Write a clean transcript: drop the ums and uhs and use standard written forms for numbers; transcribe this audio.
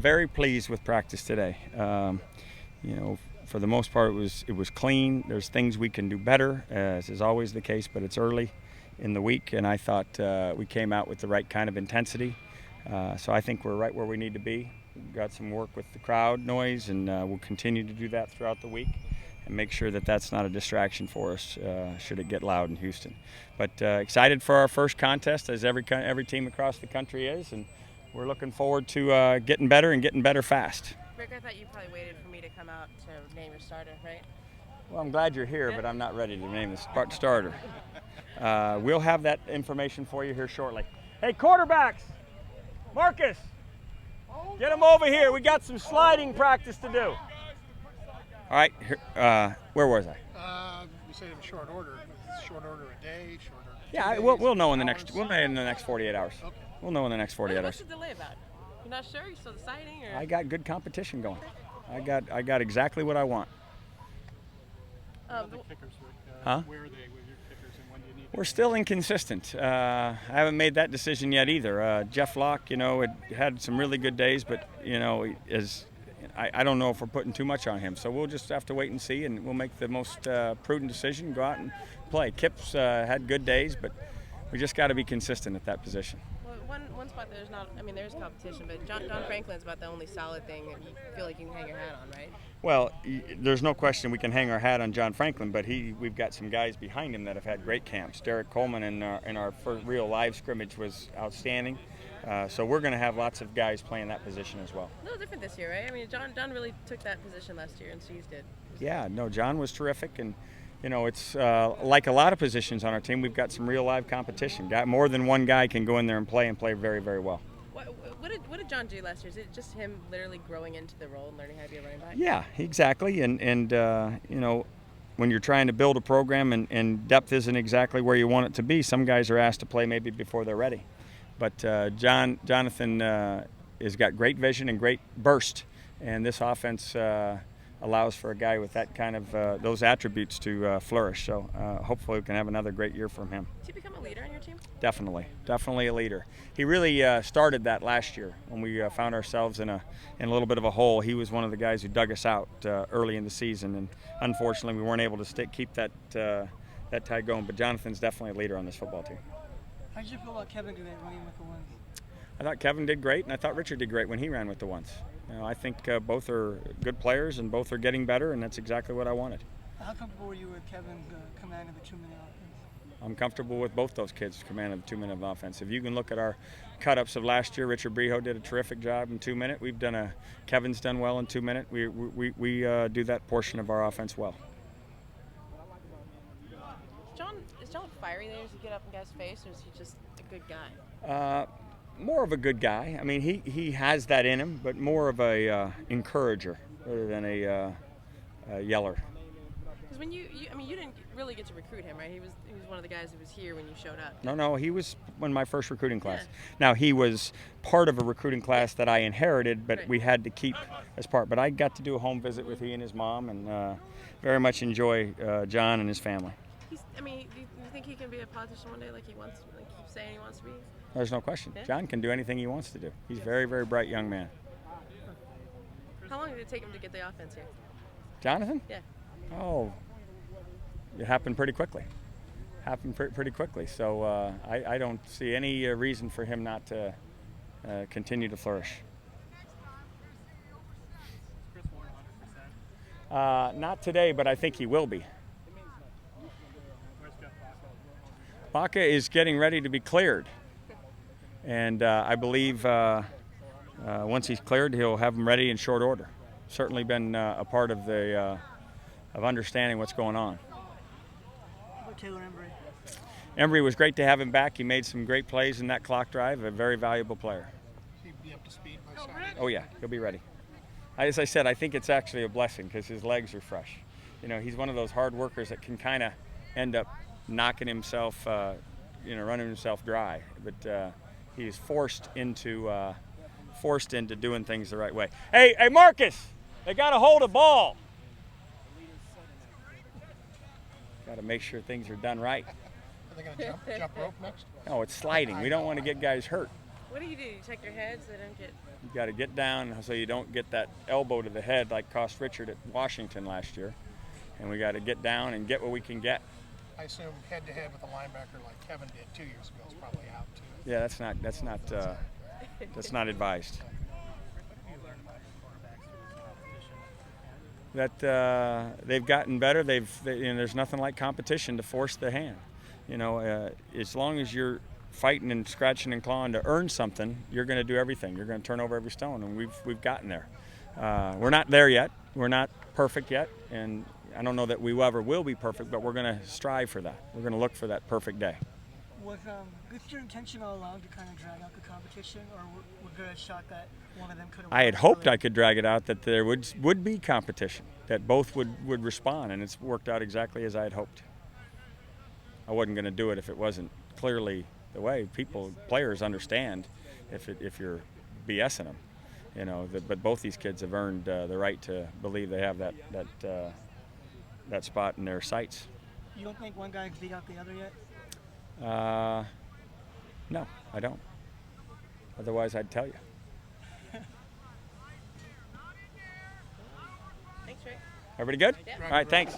very pleased with practice today. For the most part, it was clean. There's things we can do better, as is always the case, but it's early in the week, and I thought we came out with the right kind of intensity. So I think we're right where we need to be. We've got some work with the crowd noise, and we'll continue to do that throughout the week and make sure that that's not a distraction for us should it get loud in Houston. But excited for our first contest, as every team across the country is, and we're looking forward to getting better and getting better fast. Rick, I thought you probably waited for me to come out to name your starter, right? Well, I'm glad you're here, but I'm not ready to name the starter. We'll have that information for you here shortly. Hey, quarterbacks! Marcus! Get them over here. We got some sliding practice to do. All right, where was I? You said in short order. Short order a day, short order. Yeah, we'll know in the next 48 hours. Okay. We'll know in the next 48 hours. What's the delay about? You're not sure? You're still deciding? Or? I got good competition going. I got exactly what I want. The kickers, Huh? Where are they with your kickers, and when do you need? We're still inconsistent. I haven't made that decision yet either. Jeff Locke, had some really good days, but I don't know if we're putting too much on him. So we'll just have to wait and see, and we'll make the most prudent decision, go out and play. Kip's had good days, but we just got to be consistent at that position. Well, one spot there's competition, but John Franklin's about the only solid thing that you feel like you can hang your hat on, right? Well, there's no question we can hang our hat on John Franklin, but we've got some guys behind him that have had great camps. Derek Coleman in our first real live scrimmage was outstanding. So we're going to have lots of guys playing that position as well. A little different this year, right? I mean, John really took that position last year, and Steve's did. Yeah, no, John was terrific, and it's like a lot of positions on our team. We've got some real live competition. More than one guy can go in there and play very, very well. What did John do last year? Is it just him literally growing into the role and learning how to be a running back? Yeah, exactly. And when you're trying to build a program and depth isn't exactly where you want it to be, some guys are asked to play maybe before they're ready. But Jonathan has got great vision and great burst, and this offense allows for a guy with that kind of those attributes to flourish. So hopefully we can have another great year from him. Did he become a leader on your team? Definitely a leader. He really started that last year when we found ourselves in a little bit of a hole. He was one of the guys who dug us out early in the season, and unfortunately we weren't able to keep that tide going. But Jonathan's definitely a leader on this football team. How did you feel about Kevin today running with the ones? I thought Kevin did great, and I thought Richard did great when he ran with the ones. I think both are good players, and both are getting better, and that's exactly what I wanted. How comfortable were you with Kevin commanding the 2-minute offense? I'm comfortable with both those kids commanding the 2-minute offense. If you can look at our cut-ups of last year, Richard Breho did a terrific job in 2-minute. Kevin's done well in 2-minute. We do that portion of our offense well. Is John fiery there? Does he get up in guys' face, or is he just a good guy? More of a good guy. I mean, he has that in him, but more of a encourager rather than a yeller. Because when you didn't really get to recruit him, right? He was one of the guys who was here when you showed up. No, he was in my first recruiting class. Yeah. Now, he was part of a recruiting class that I inherited, but we had to keep as part. But I got to do a home visit with he and his mom, and very much enjoy John and his family. Do you think he can be a politician one day, like he keeps saying he wants to be? There's no question. Yeah? John can do anything he wants to do. He's a very, very bright young man. How long did it take him to get the offense here? Jonathan? Yeah. Oh, it happened pretty quickly. Pretty quickly. So I don't see any reason for him not to continue to flourish. Not today, but I think he will be. Baca is getting ready to be cleared. And I believe once he's cleared, he'll have him ready in short order. Certainly been a part of of understanding what's going on. How about Taylor Embry? Embry was great to have him back. He made some great plays in that clock drive. A very valuable player. He'll be up to speed by Saturday. Oh yeah, he'll be ready. As I said, I think it's actually a blessing because his legs are fresh. He's one of those hard workers that can kind of end up knocking himself, running himself dry. But he's forced into doing things the right way. Hey, Marcus! They got to hold a ball. Got to make sure things are done right. Are they going to jump rope next? No, it's sliding. We don't want to get guys hurt. What do? You check your head so they don't get. You got to get down so you don't get that elbow to the head like cost Richard at Washington last year. And we got to get down and get what we can get. I assume head-to-head with a linebacker like Kevin did 2 years ago is probably out too. Yeah, that's not advised. That they've gotten better. There's nothing like competition to force the hand. As long as you're fighting and scratching and clawing to earn something, you're going to do everything. You're going to turn over every stone, and we've gotten there. We're not there yet. We're not perfect yet, and I don't know that we ever will be perfect, but we're going to strive for that. We're going to look for that perfect day. Was your intention all along to kind of drag out the competition, or was there a shot that one of them could have? I had hoped I could drag it out, that there would be competition, that both would respond, and it's worked out exactly as I had hoped. I wasn't going to do it if it wasn't clearly the way. Players understand if you're BSing them, but both these kids have earned the right to believe they have that spot in their sights. You don't think one guy beat out the other yet? No, I don't. Otherwise, I'd tell you. Thanks, Rick. Everybody good? Yeah. All right, thanks.